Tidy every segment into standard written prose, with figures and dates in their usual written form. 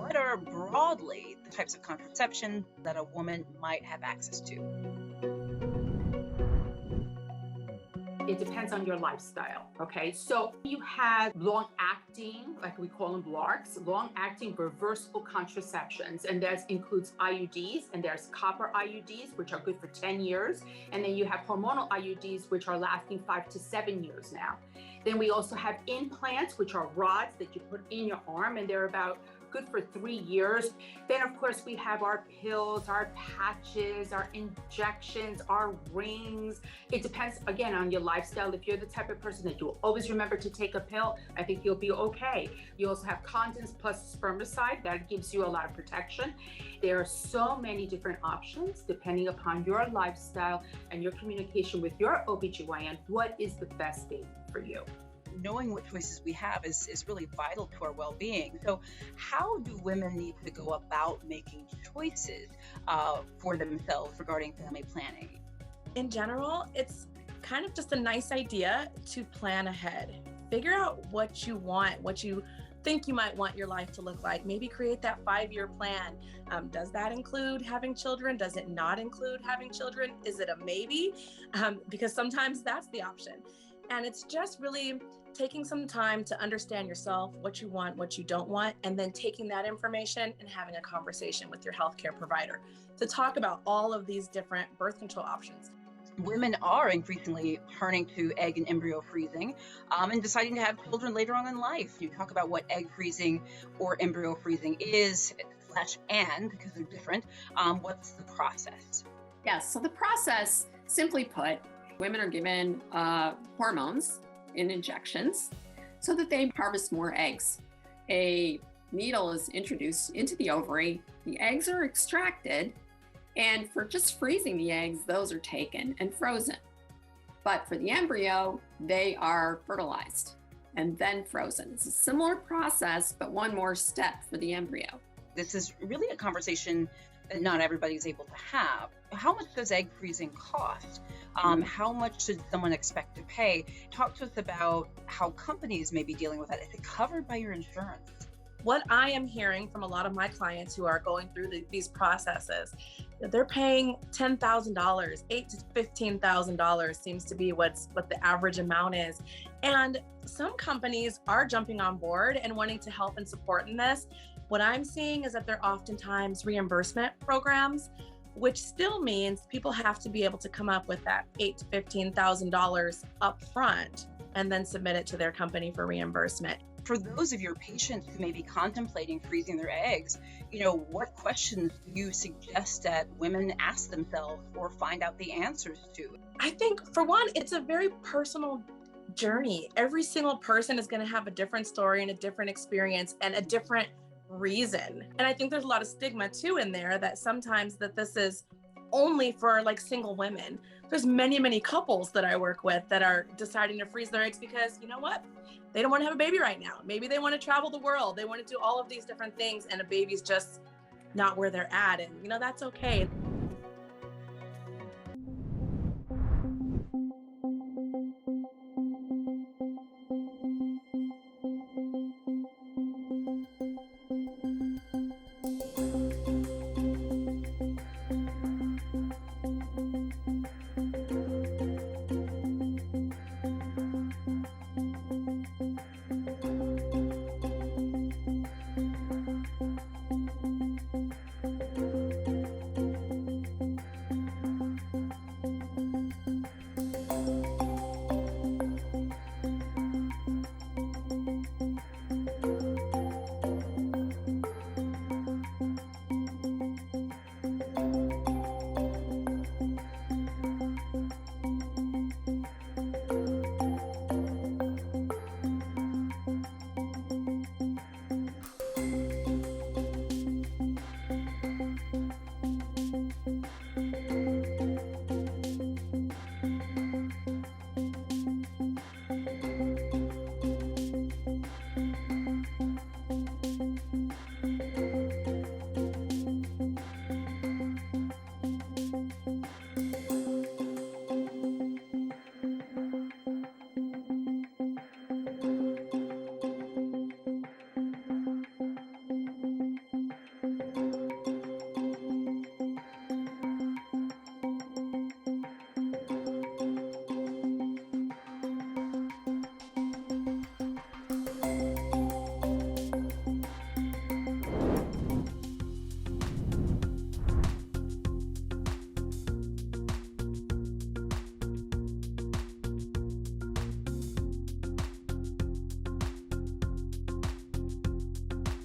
what are broadly the types of contraception that a woman might have access to? It depends on your lifestyle, okay? So you have long-acting, like we call them LARCs, long-acting reversible contraceptions, and that includes IUDs, and there's copper IUDs, which are good for 10 years, and then you have hormonal IUDs, which are lasting 5 to 7 years now. Then we also have implants, which are rods that you put in your arm, and they're about good for 3 years. Then of course we have our pills, our patches, our injections, our rings. It depends again on your lifestyle. If you're the type of person that you'll always remember to take a pill, I think you'll be okay. You also have condoms plus spermicide that gives you a lot of protection. There are so many different options depending upon your lifestyle and your communication with your OBGYN. What is the best thing for you? Knowing what choices we have is really vital to our well-being. So how do women need to go about making choices for themselves regarding family planning? In general, it's kind of just a nice idea to plan ahead. Figure out what you want, what you think you might want your life to look like. Maybe create that 5-year plan. Does that include having children? Does it not include having children? Is it a maybe? Because sometimes that's the option. And it's just really taking some time to understand yourself, what you want, what you don't want, and then taking that information and having a conversation with your healthcare provider to talk about all of these different birth control options. Women are increasingly turning to egg and embryo freezing and deciding to have children later on in life. You talk about what egg freezing or embryo freezing is, / because they're different. What's the process? Yes, so the process, simply put, women are given hormones in injections so that they harvest more eggs. A needle is introduced into the ovary, the eggs are extracted, and for just freezing the eggs, those are taken and frozen. But for the embryo, they are fertilized and then frozen. It's a similar process, but one more step for the embryo. This is really a conversation that not everybody is able to have. How much does egg freezing cost? How much should someone expect to pay? Talk to us about how companies may be dealing with that. Is it covered by your insurance? What I am hearing from a lot of my clients who are going through these processes, they're paying $10,000, $8,000 to $15,000 seems to be what the average amount is. And some companies are jumping on board and wanting to help and support in this. What I'm seeing is that there are oftentimes reimbursement programs, which still means people have to be able to come up with that $8,000 to $15,000 up front and then submit it to their company for reimbursement. For those of your patients who may be contemplating freezing their eggs, what questions do you suggest that women ask themselves or find out the answers to? I think, for one, it's a very personal journey. Every single person is going to have a different story and a different experience and a different reason. And I think there's a lot of stigma too in there that sometimes that this is only for like single women. There's many couples that I work with that are deciding to freeze their eggs because you know what? They don't want to have a baby right now. Maybe they want to travel the world. They want to do all of these different things and a baby's just not where they're at. And that's okay.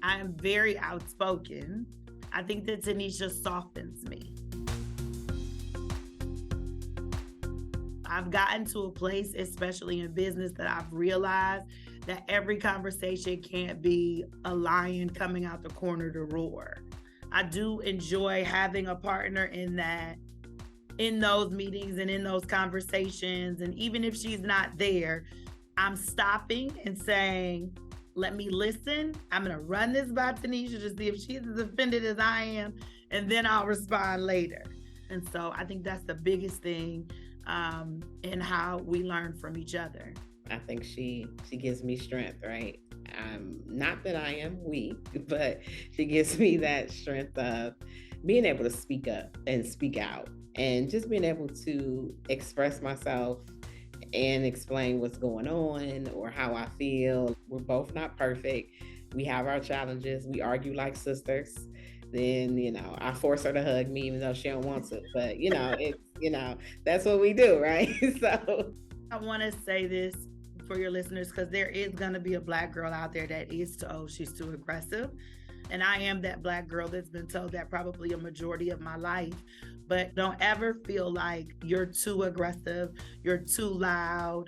I am very outspoken. I think that Tanisha softens me. I've gotten to a place, especially in business, that I've realized that every conversation can't be a lion coming out the corner to roar. I do enjoy having a partner in those meetings and in those conversations. And even if she's not there, I'm stopping and saying, let me listen. I'm going to run this by Tanisha to see if she's as offended as I am, and then I'll respond later. And so I think that's the biggest thing in how we learn from each other. I think she gives me strength, right? Not that I am weak, but she gives me that strength of being able to speak up and speak out and just being able to express myself and explain what's going on or how I feel. We're both not perfect. We have our challenges. We argue like sisters. Then, I force her to hug me even though she don't want to. But, that's what we do, right? So I want to say this for your listeners, because there is going to be a Black girl out there that is told she's too aggressive. And I am that Black girl that's been told that probably a majority of my life. But don't ever feel like you're too aggressive, you're too loud.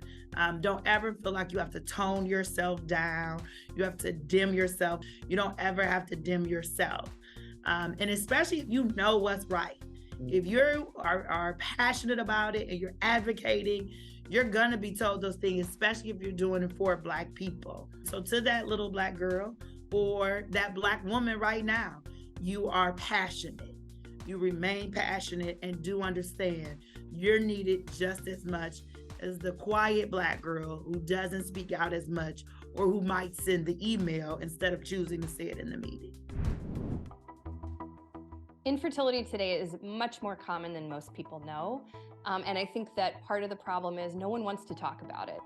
Don't ever feel like you have to tone yourself down. You have to dim yourself. You don't ever have to dim yourself. And especially if you know what's right. If you are passionate about it and you're advocating, you're gonna be told those things, especially if you're doing it for Black people. So to that little Black girl or that Black woman right now, you are passionate. You remain passionate and do understand you're needed just as much as the quiet Black girl who doesn't speak out as much or who might send the email instead of choosing to say it in the meeting. Infertility today is much more common than most people know. And I think that part of the problem is no one wants to talk about it.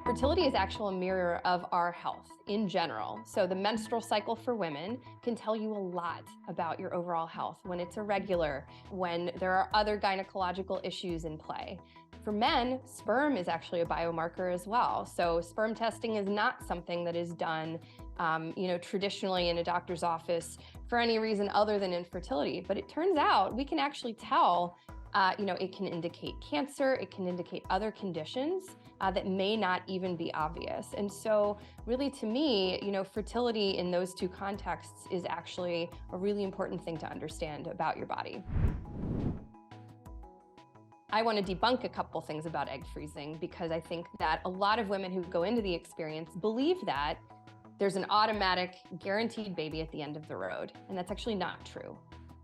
Fertility is actually a mirror of our health in general. So the menstrual cycle for women can tell you a lot about your overall health when it's irregular, when there are other gynecological issues in play. For men, sperm is actually a biomarker as well. So sperm testing is not something that is done traditionally in a doctor's office for any reason other than infertility. But it turns out we can actually tell, it can indicate cancer, it can indicate other conditions that may not even be obvious. And so really to me, fertility in those two contexts is actually a really important thing to understand about your body. I want to debunk a couple things about egg freezing because I think that a lot of women who go into the experience believe that there's an automatic guaranteed baby at the end of the road, and that's actually not true.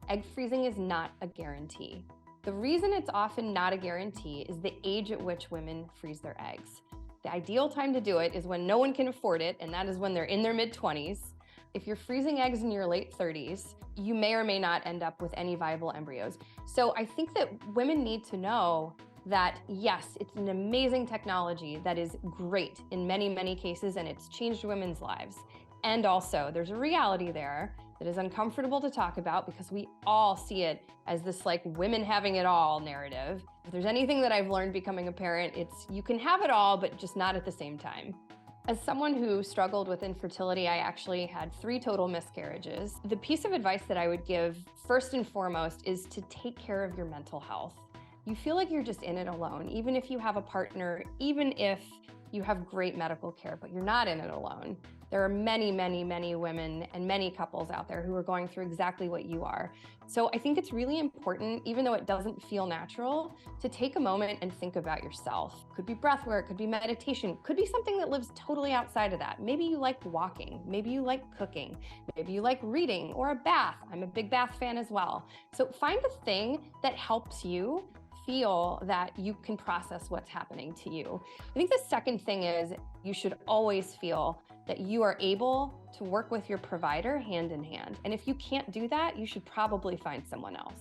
Egg freezing is not a guarantee. The reason it's often not a guarantee is the age at which women freeze their eggs. The ideal time to do it is when no one can afford it, and that is when they're in their mid-20s. If you're freezing eggs in your late 30s, you may or may not end up with any viable embryos. So I think that women need to know that yes, it's an amazing technology that is great in many, many cases, and it's changed women's lives. And also, there's a reality there that is uncomfortable to talk about because we all see it as this like women having it all narrative. If there's anything that I've learned becoming a parent, it's you can have it all, but just not at the same time. As someone who struggled with infertility, I actually had 3 total miscarriages. The piece of advice that I would give first and foremost is to take care of your mental health. You feel like you're just in it alone, even if you have a partner, even if you have great medical care, but you're not in it alone. There are many, many, many women and many couples out there who are going through exactly what you are. So I think it's really important, even though it doesn't feel natural, to take a moment and think about yourself. Could be breath work, could be meditation, could be something that lives totally outside of that. Maybe you like walking, maybe you like cooking, maybe you like reading or a bath. I'm a big bath fan as well. So find a thing that helps you feel that you can process what's happening to you. I think the second thing is you should always feel that you are able to work with your provider hand in hand. And if you can't do that, you should probably find someone else.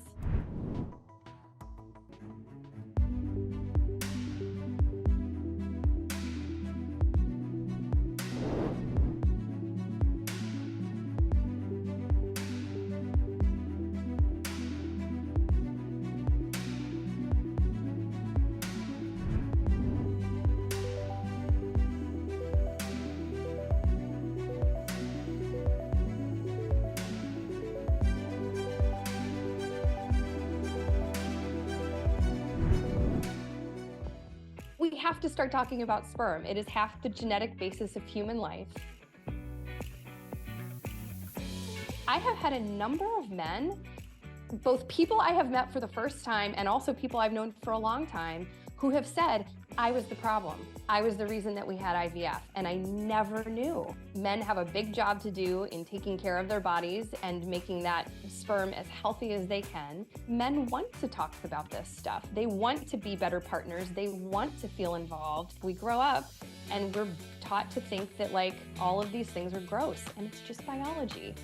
have to start talking about sperm. It is half the genetic basis of human life. I have had a number of men, both people I have met for the first time and also people I've known for a long time, who have said, I was the problem. I was the reason that we had IVF, and I never knew. Men have a big job to do in taking care of their bodies and making that sperm as healthy as they can. Men want to talk about this stuff. They want to be better partners. They want to feel involved. We grow up and we're taught to think that like all of these things are gross, and it's just biology.